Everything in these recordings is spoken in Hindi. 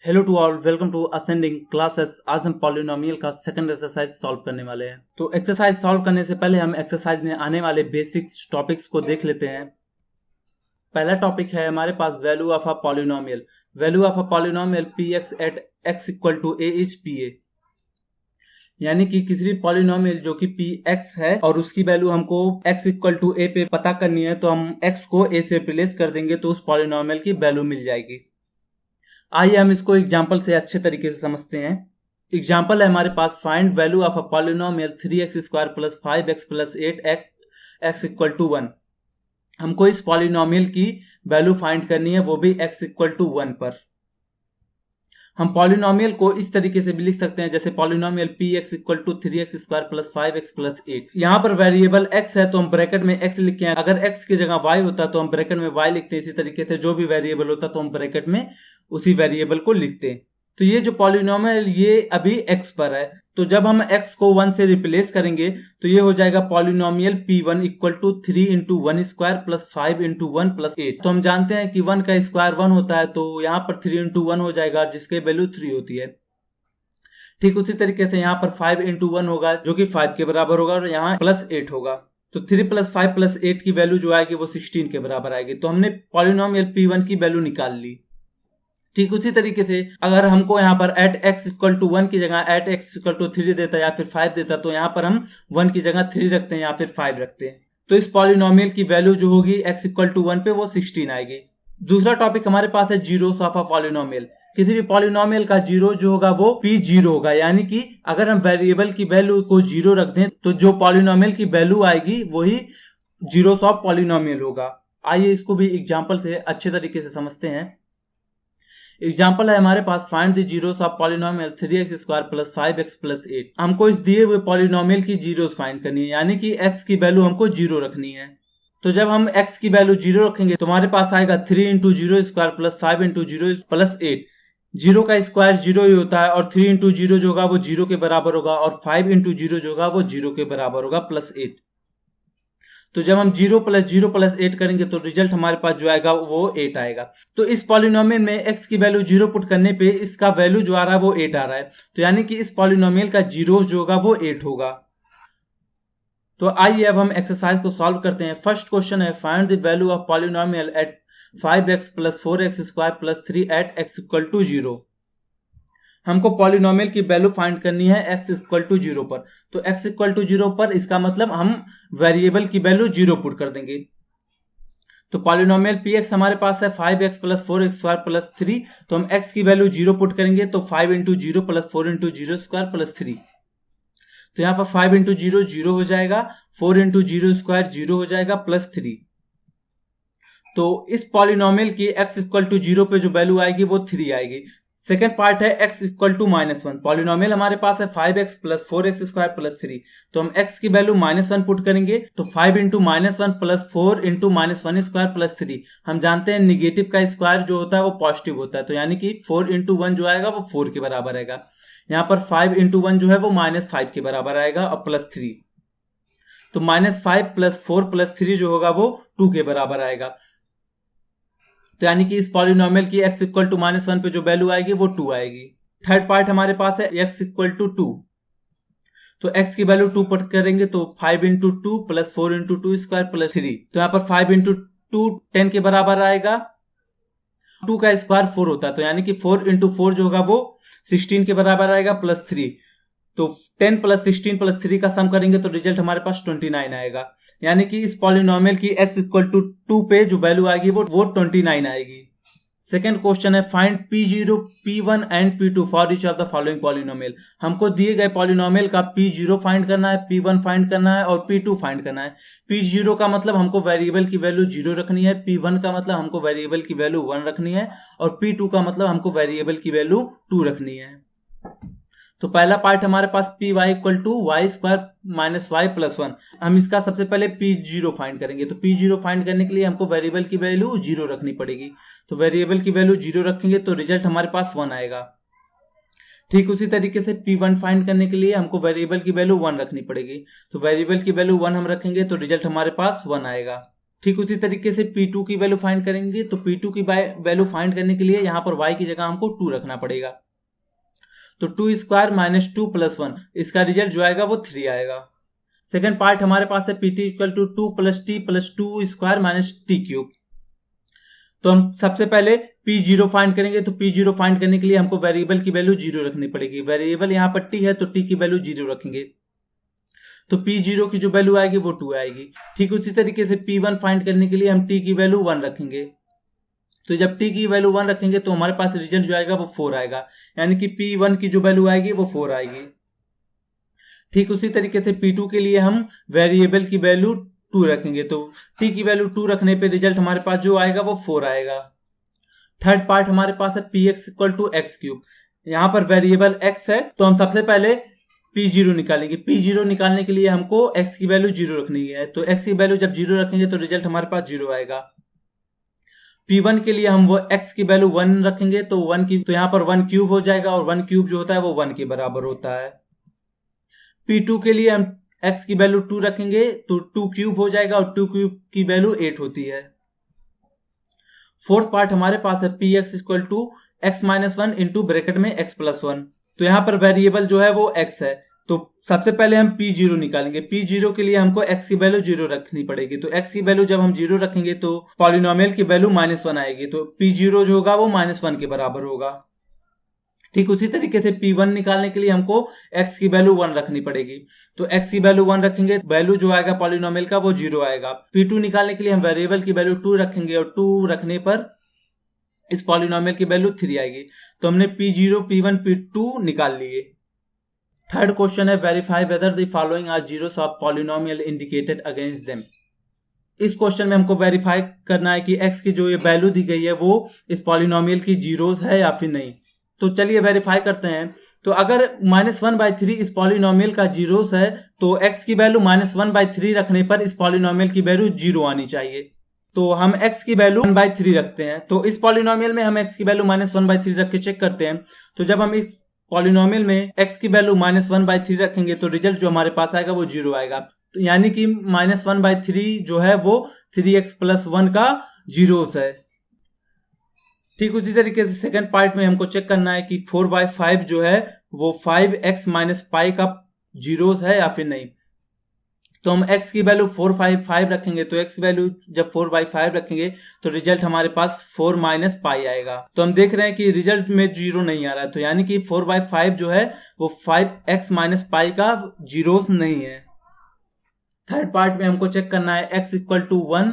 Hello to all, welcome to ascending classes. आज हम पॉलिनोमियल का सेकंड एक्सरसाइज सॉल्व करने वाले हैं। तो एक्सरसाइज सॉल्व करने से पहले हम एक्सरसाइज में आने वाले बेसिक्स टॉपिक्स को देख लेते हैं। पहला टॉपिक है हमारे पास value of a polynomial. Value of a polynomial P X at X equal to A is P A, यानी कि किसी भी पॉलिनोमियल जो कि पी एक्स है और उसकी वैल्यू हमको एक्स इक्वल टू ए पे पता करनी है, तो हम एक्स को ए से रिप्लेस कर देंगे तो उस पॉलिनोमियल की वैल्यू मिल जाएगी। आइए हम इसको एग्जाम्पल से अच्छे तरीके से समझते हैं। एग्जाम्पल है हमारे पास, find value of a polynomial 3x² plus 5x plus 8 x equal to 1। हमको इस पॉलिनोमियल की वैल्यू फाइंड करनी है, वो भी x इक्वल टू 1 पर। हम पॉलिनोमियल को इस तरीके से भी लिख सकते हैं, जैसे polynomial px equal to 3x² plus 5x plus 8। यहाँ पर वेरिएबल x है तो हम ब्रैकेट में x लिखे हैं। अगर x की जगह y होता तो हम ब्रैकेट में y लिखते हैं। इसी तरीके से जो भी वेरिएबल होता तो हम ब्रैकेट में उसी वेरिएबल को लिखते हैं। तो ये जो पॉलिनोमियल ये अभी x पर है, तो जब हम x को 1 से रिप्लेस करेंगे तो ये हो जाएगा polynomial p1 equal to 3 into 1 square plus 5 into 1 plus 8। तो हम जानते हैं कि 1 का स्क्वायर 1 होता है, तो यहाँ पर 3 इंटू 1 हो जाएगा जिसके वैल्यू 3 होती है। ठीक उसी तरीके से यहाँ पर 5 इंटू 1 होगा जो कि 5 के बराबर होगा, और यहाँ प्लस 8 होगा। तो 3 प्लस 5 प्लस 8 की वैल्यू जो आएगी वो 16 के बराबर आएगी। तो हमने पॉलिनोमियल p1 की वैल्यू निकाल ली। ठीक उसी तरीके से अगर हमको यहाँ पर एट एक्स इक्वल टू 1 की जगह एट एक्स इक्वल टू 3 देता या फिर 5 देता, तो यहाँ पर हम 1 की जगह 3 रखते हैं या फिर 5 रखते हैं। तो इस पॉलिनोमियल की वैल्यू जो होगी एक्स इक्वल टू 1 पे वो 16 आएगी। दूसरा टॉपिक हमारे पास है जीरोस ऑफ अ पॉलिनोमियल। किसी भी पॉलिनोमियल का जीरो जो होगा वो पी जीरो होगा, यानी कि अगर हम वेरिएबल की वैल्यू को जीरो रख दें तो जो पॉलिनोमियल की वैल्यू आएगी वही जीरोस ऑफ पॉलिनोमियल होगा। आइए इसको भी एग्जाम्पल से अच्छे तरीके से समझते हैं। एग्जाम्पल है हमारे पास, find the zeros of polynomial 3x² plus 5x plus 8। हमको इस दिए हुए पॉलिनोमियल की जीरोस फाइंड करनी है, यानी कि x की वैल्यू हमको जीरो रखनी है। तो जब हम x की वैल्यू जीरो रखेंगे तो हमारे पास आएगा 3 into zero square plus 5 into zero plus 8। Zero का स्क्वायर जीरो ही होता है, और 3 इंटू जीरो जो होगा वो जीरो के बराबर होगा, और 5 इंटू जीरो जो होगा वो जीरो के बराबर होगा प्लस 8। तो जब हम 0 प्लस 8 करेंगे तो रिजल्ट हमारे पास जो आएगा वो 8 आएगा। तो इस पॉलिनोमियल में x की वैल्यू 0 पुट करने पे इसका वैल्यू जो आ रहा है वो 8 आ रहा है। तो यानी कि इस पॉलिनोमियल का जीरो जो होगा वो 8 होगा। तो आइए अब हम एक्सरसाइज को सॉल्व करते हैं। फर्स्ट क्वेश्चन है, find the value of polynomial at 5x plus 4x square plus 3 at x equal to 0। हमको पॉलिनोमियल की वैल्यू फाइंड करनी है x इक्वल टू 0 पर। तो x इक्वल टू 0 पर इसका मतलब हम वेरिएबल की वैल्यू 0 पुट कर देंगे। तो पॉलिनोमियल px हमारे पास है 5x plus 4x square plus 3। तो हम x की वैल्यू 0 पुट करेंगे तो 5 into 0 plus 4 into 0 square plus 3। तो यहाँ पर 5 इंटू 0 0 हो जाएगा, 4 इंटू 0 स्क्वायर 0 हो जाएगा प्लस 3। तो इस पॉलिनोमियल की x इक्वल टू 0 पे जो वैल्यू आएगी वो 3 आएगी। सेकेंड पार्ट है x इक्वल टू -1। पॉलिनोमियल हमारे पास है 5x plus 4x square plus 3। तो हम x की वैल्यू -1 पुट करेंगे तो 5 into -1 plus 4 into -1 square plus 3। हम जानते हैं निगेटिव का स्क्वायर जो होता है वो पॉजिटिव होता है, तो यानी कि 4 इंटू 1 जो आएगा वो 4 के बराबर आएगा। यहाँ पर 5 इंटू 1 जो है वो -5 के बराबर आएगा और प्लस 3। तो -5 प्लस 4 प्लस 3 जो होगा वो 2 के बराबर आएगा। तो यानी कि इस पॉलिनोमियल की x इक्वल टू -1 पे जो वैल्यू आएगी वो 2 आएगी। थर्ड पार्ट हमारे पास है x इक्वल टू 2। तो x की वैल्यू 2 पुट करेंगे तो 5 into 2 plus 4 into 2 square plus 3। तो यहाँ पर 5 इंटू 2 10 के बराबर आएगा। 2 का स्क्वायर 4 होता है, तो यानी कि 4 इंटू 4 जो होगा वो 16 के बराबर आएगा प्लस 3। तो 10 प्लस 16 प्लस 3 का सम करेंगे तो रिजल्ट हमारे पास 29 आएगा। यानी कि इस पॉलिनोमियल की x इक्वल टू 2 पे जो वैल्यू आएगी वो 29 आएगी। सेकेंड क्वेश्चन है, find p0, p1 and p2 for each of the following polynomial. हमको दिए गए पॉलिनोमियल का p0 फाइंड करना है, p1 फाइंड करना है और p2 फाइंड करना है। p0 का मतलब हमको वेरिएबल की वैल्यू 0 रखनी है, p1 का मतलब हमको वेरिएबल की वैल्यू 1 रखनी है, और p2 का मतलब हमको वेरिएबल की वैल्यू 2 रखनी है। तो पहला पार्ट हमारे पास P Y equal to Y square minus Y plus 1। हम इसका सबसे पहले p0 फाइंड करेंगे। तो p0 फाइंड करने के लिए हमको वेरिएबल की वैल्यू 0 रखनी पड़ेगी। तो वेरिएबल की वैल्यू 0 रखेंगे तो रिजल्ट हमारे पास 1 आएगा। ठीक उसी तरीके से p1 फाइंड करने के लिए हमको वेरिएबल की वैल्यू 1 रखनी पड़ेगी। तो वेरिएबल की वैल्यू 1 हम रखेंगे तो रिजल्ट हमारे पास 1 आएगा। ठीक उसी तरीके से P2 की वैल्यू फाइंड करेंगे। तो P2 की वैल्यू फाइंड करने के लिए यहाँ पर y की जगह हमको 2 रखना पड़ेगा। तो 2 स्क्वायर माइनस 2 प्लस 1, इसका रिजल्ट जो आएगा वो 3 आएगा। सेकेंड पार्ट हमारे पास है P2 equal to 2 plus t plus 2 square minus t cube. तो हम सबसे पहले P0 फाइंड करेंगे। तो P0 फाइंड करने के लिए हमको वेरिएबल की वैल्यू 0 रखनी पड़ेगी। वेरिएबल यहाँ पर t है तो t की वैल्यू 0 रखेंगे। तो P0 की जो वैल्यू आएगी वो 2 आएगी। ठीक उसी तरीके से P1 फाइंड करने के लिए हम t की वैल्यू 1 रखेंगे। तो जब t की वैल्यू 1 रखेंगे तो हमारे पास रिजल्ट जो आएगा वो 4 आएगा, यानी कि P1 की जो वैल्यू आएगी वो 4 आएगी। ठीक उसी तरीके से P2 के लिए हम वेरिएबल की वैल्यू 2 रखेंगे। तो t की वैल्यू 2 रखने पे रिजल्ट हमारे पास जो आएगा वो 4 आएगा। थर्ड पार्ट हमारे पास है px equal to x cube. यहाँ पर वेरिएबल x है तो हम सबसे पहले P0 निकालेंगे। P0 निकालने के लिए हमको x की वैल्यू 0 रखनी है। तो x की वैल्यू जब 0 रखेंगे तो रिजल्ट हमारे पास 0 आएगा। P1 के लिए हम वो x की वैल्यू 1 रखेंगे। तो यहाँ पर 1 क्यूब हो जाएगा और 1 क्यूब जो होता है वो 1 के बराबर होता है। P2 के लिए हम x की वैल्यू 2 रखेंगे तो 2 क्यूब हो जाएगा और 2 क्यूब की वैल्यू 8 होती है। फोर्थ पार्ट हमारे पास है px equal to x minus 1 into bracket में x प्लस 1। तो यहाँ पर वेरिएबल जो है वो x है। तो सबसे पहले हम P0 निकालेंगे। P0 के लिए हमको x की वैल्यू 0 रखनी पड़ेगी। तो x की वैल्यू जब हम 0 रखेंगे तो पॉलिनोमियल की वैल्यू -1 आएगी। तो P0 जो होगा वो -1 के बराबर होगा। ठीक उसी तरीके से P1 निकालने के लिए हमको x की वैल्यू 1 रखनी पड़ेगी। तो x की वैल्यू 1 रखेंगे, वैल्यू जो आएगा पॉलिनोमियल का वो 0 आएगा। P2 निकालने के लिए हम वेरिएबल की वैल्यू 2 रखेंगे और 2 रखने पर इस पॉलिनोमियल की वैल्यू 3 आएगी। तो हमने P0, P1, P2 निकाल लिए। थर्ड क्वेश्चन है verify whether the following are zeros of polynomial indicated against them. इस क्वेश्चन में हमको वेरीफाई करना है कि x की जो ये वैल्यू दी गई है वो इस पॉलिनोमियल की जीरोस है या फिर नहीं। तो चलिए वेरीफाई करते हैं। तो अगर -1/3 इस पॉलिनोमियल का जीरोस है तो x की वैल्यू -1/3 रखने पर इस पॉलिनोमियल की वैल्यू 0 आनी चाहिए। तो हम x की वैल्यू 1/3 रखते हैं। तो इस पॉलिनोमियल में हम x की वैल्यू -1/3 रख के चेक करते हैं। तो जब हम इस पॉलिनोमियल में x की वैल्यू -1/3 रखेंगे तो रिजल्ट जो हमारे पास आएगा वो 0 आएगा। तो यानी कि -1/3 जो है वो 3x + 1 का जीरोस है। ठीक उसी तरीके से सेकंड पार्ट में हमको चेक करना है कि 4/5 जो है वो 5x - पाई का जीरोस है या फिर नहीं। तो हम x की वैल्यू 4/5 रखेंगे। तो x वैल्यू जब 4/5 रखेंगे तो रिजल्ट हमारे पास 4 - पाई आएगा। तो हम देख रहे हैं कि रिजल्ट में 0 नहीं आ रहा है। तो यानी कि 4/5 जो है वो 5x - पाई का जीरोस नहीं है। थर्ड पार्ट में हमको चेक करना है x इक्वल टू 1,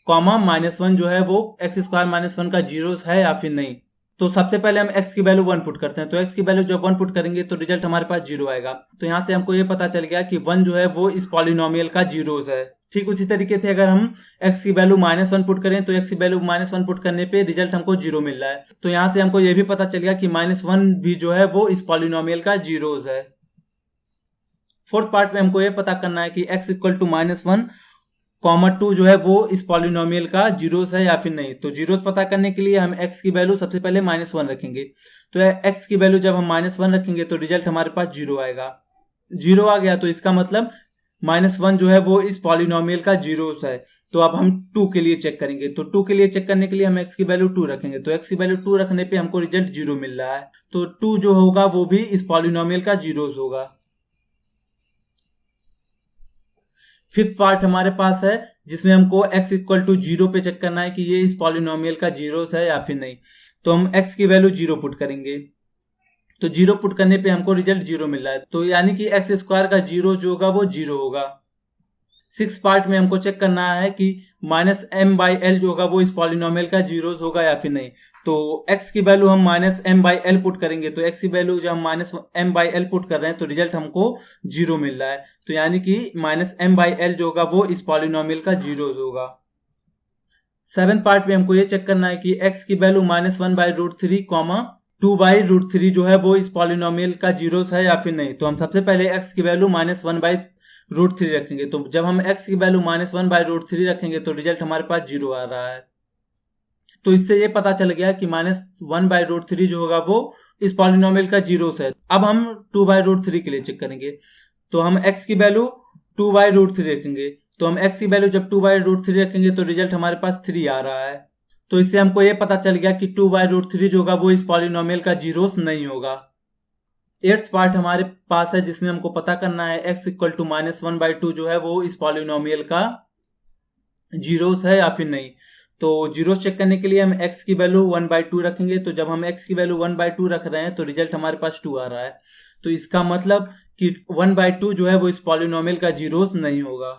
-1 जो है वो x स्क्वायर -1 का जीरोस है या फिर नहीं। तो सबसे पहले हम x की वैल्यू 1 पुट करते हैं। तो x की वैल्यू जब 1 पुट करेंगे तो रिजल्ट हमारे पास 0 आएगा। तो यहाँ से हमको ये पता चल गया कि 1 जो है वो इस पॉलिनोमियल का जीरोस है। ठीक उसी तरीके से अगर हम x की वैल्यू -1 पुट करें तो x की वैल्यू -1 पुट करने पे रिजल्ट हमको 0 मिल रहा है। तो यहाँ से हमको ये भी पता चल गया कि -1 भी जो है वो इस पॉलिनोमियल का जीरोस है। फोर्थ पार्ट में हमको ये पता करना है कि x इक्वल टू -1, 2 जो है वो इस पॉलिनोमियल का जीरोस है या फिर नहीं। तो जीरोस पता करने के लिए हम x की वैल्यू सबसे पहले -1 रखेंगे। तो x की वैल्यू जब हम -1 रखेंगे तो रिजल्ट हमारे पास 0 आएगा। 0 आ गया तो इसका मतलब -1 जो है वो इस पॉलिनोमियल का जीरोस है। तो अब हम 2 के लिए चेक करेंगे। तो 2 के लिए चेक करने के लिए हम x की वैल्यू 2 रखेंगे। तो x की वैल्यू 2 रखने पे हमको रिजल्ट 0 मिल रहा है। तो 2 जो होगा वो भी इस पॉलिनोमियल का जीरोस होगा। फिफ्थ पार्ट हमारे पास है जिसमें हमको x इक्वल टू 0 पे चेक करना है कि ये इस पॉलिनोमियल का जीरोस है या फिर नहीं। तो हम x की वैल्यू 0 पुट करेंगे। तो 0 पुट करने पे हमको रिजल्ट 0 मिल रहा है। तो यानी कि x स्क्वायर का जीरो जो होगा वो 0 होगा। सिक्स पार्ट में हमको चेक करना है कि -m/l जो होगा वो इस पॉलिनोमियल का जीरोस होगा या फिर नहीं। तो x की वैल्यू हम -m/l पुट करेंगे। तो x की वैल्यू जब हम -m/l पुट कर रहे हैं तो रिजल्ट हमको 0 मिल रहा है। तो यानी कि -m/l जो होगा वो इस पॉलिनोमियल का जीरोस होगा। सेवेंथ पार्ट में हमको ये चेक करना है कि x की वैल्यू -1/√3, 2/√3 जो है वो इस पॉलिनोमियल का जीरोस है या फिर नहीं। तो हम सबसे पहले x की वैल्यू -1/√3 रखेंगे। तो जब हम x की वैल्यू -1/√3 रखेंगे तो रिजल्ट हमारे पास 0 आ रहा है। तो इससे ये पता चल गया कि -1/√3 जो होगा वो इस पॉलिनोमियल का जीरोस है। अब हम 2/√3 के लिए चेक करेंगे। तो हम x की वैल्यू 2/√3 रखेंगे। तो हम x की वैल्यू जब 2/√3 रखेंगे तो रिजल्ट हमारे पास 3 आ रहा है। तो इससे हमको ये पता चल गया कि 2/√3 जो होगा वो इस पॉलिनोमियल का जीरोस नहीं होगा। 8th पार्ट हमारे पास है जिसमें हमको पता करना है x इक्वल टू -1/2 जो है वो इस पॉलिनोमियल का जीरोस है या फिर नहीं। तो जीरोस चेक करने के लिए हम x की वैल्यू 1/2 रखेंगे। तो जब हम x की वैल्यू 1/2 रख रहे हैं तो रिजल्ट हमारे पास 2 आ रहा है। तो इसका मतलब कि 1/2 जो है वो इस पॉलिनोमियल का जीरोस नहीं होगा।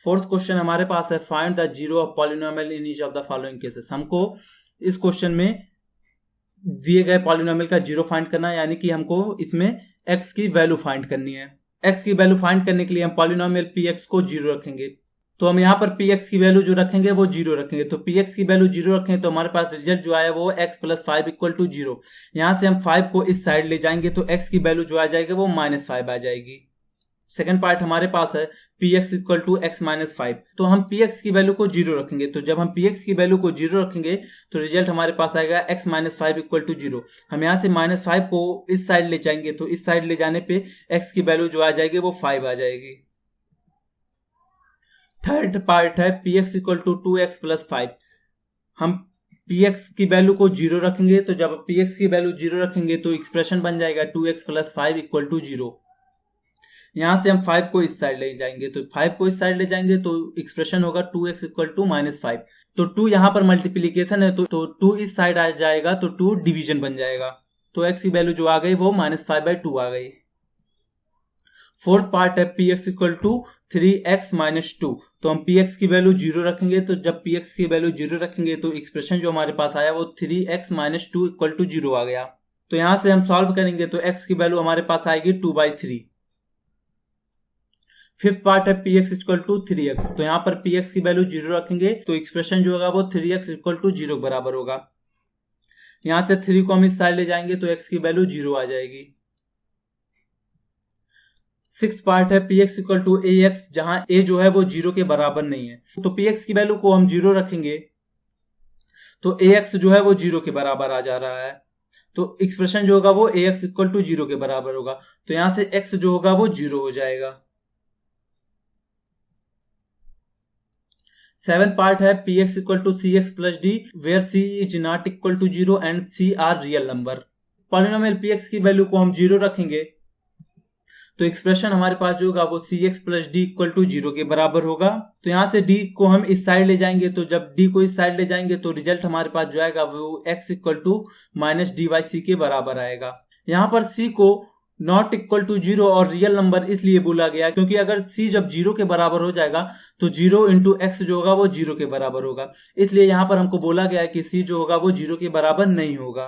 4th क्वेश्चन हमारे पास है find the zero of polynomial in each of the following cases. हमको इस क्वेश्चन में दिए गए पॉलिनोमियल का जीरो फाइंड करना है, यानी कि हमको इसमें x की वैल्यू फाइंड करनी है। x की वैल्यू फाइंड करने के लिए हम पॉलिनोमियल px को जीरो रखेंगे। तो हम यहाँ पर px की वैल्यू जो रखेंगे वो जीरो रखेंगे। तो px की वैल्यू जीरो रखें तो हमारे पास रिजल्ट जो आया वो x + 5 = 0। यहाँ से हम 5 को इस साइड ले जाएंगे तो x की वैल्यू जो आ जाएगी वो -5 आ जाएगी। सेकेंड पार्ट हमारे पास है px = x - 5। तो हम px की वैल्यू को जीरो रखेंगे। तो जब हम px की वैल्यू को जीरो रखेंगे तो रिजल्ट हमारे पास आएगा x - 5 = 0। हम यहाँ से -5 को इस साइड ले जाएंगे तो इस साइड ले जाने पे x की वैल्यू जो आ जाएगी वो 5 आ जाएगी। थर्ड पार्ट है px = 2x + 5। हम px की वैल्यू को जीरो रखेंगे। तो जब px की वैल्यू जीरो रखेंगे तो एक्सप्रेशन बन जाएगा 2x + 5 = 0। यहां से हम 5 को इस साइड ले जाएंगे। तो 5 को इस साइड ले जाएंगे तो एक्सप्रेशन होगा 2x = -5। तो 2 यहां पर मल्टीप्लीकेशन है तो 2 इस साइड आ जाएगा तो 2 डिवीजन बन जाएगा। तो x की वैल्यू जो आ गई वो -5/2 आ गई। फोर्थ पार्ट है px = 3x - 2। तो हम px की वैल्यू जीरो रखेंगे। तो जब px की वैल्यू जीरो रखेंगे तो एक्सप्रेशन जो हमारे पास आया वो 3x - 2 = 0 आ गया। तो यहां से हम सॉल्व करेंगे तो x की वैल्यू हमारे पास आएगी 2/3। फिफ्थ पार्ट है px = 3x। तो यहाँ पर px की वैल्यू जीरो रखेंगे तो एक्सप्रेशन जो होगा वो 3x = 0 बराबर होगा। यहाँ से 3 को हम इस साइड ले जाएंगे तो x की वैल्यू 0 आ जाएगी। सिक्स्थ पार्ट है px = ax, जहां a जो है वो 0 के बराबर नहीं है। तो px की वैल्यू को हम 0 रखेंगे तो ax जो है वो 0 के बराबर आ जा रहा है। तो एक्सप्रेशन जो होगा वो ax = 0 के बराबर होगा। तो यहां से x जो होगा वो 0 हो जाएगा। सेवेंथ पार्ट है px = cx + d, where c is not equal to 0 and c are real number। Polynomial px की वैल्यू को हम 0 रखेंगे तो एक्सप्रेशन हमारे पास जो होगा वो cx + d = 0 के बराबर होगा। तो यहाँ से d को हम इस साइड ले जाएंगे। तो जब d को इस साइड ले जाएंगे तो रिजल्ट हमारे पास जो आएगा वो x = -d/c के बराबर आएगा। यहाँ पर c को नॉट इक्वल टू 0 और रियल नंबर इसलिए बोला गया क्योंकि अगर c जब 0 के बराबर हो जाएगा तो 0 × x जो होगा वो 0 के बराबर होगा। इसलिए यहाँ पर हमको बोला गया है कि c जो होगा वो 0 के बराबर नहीं होगा।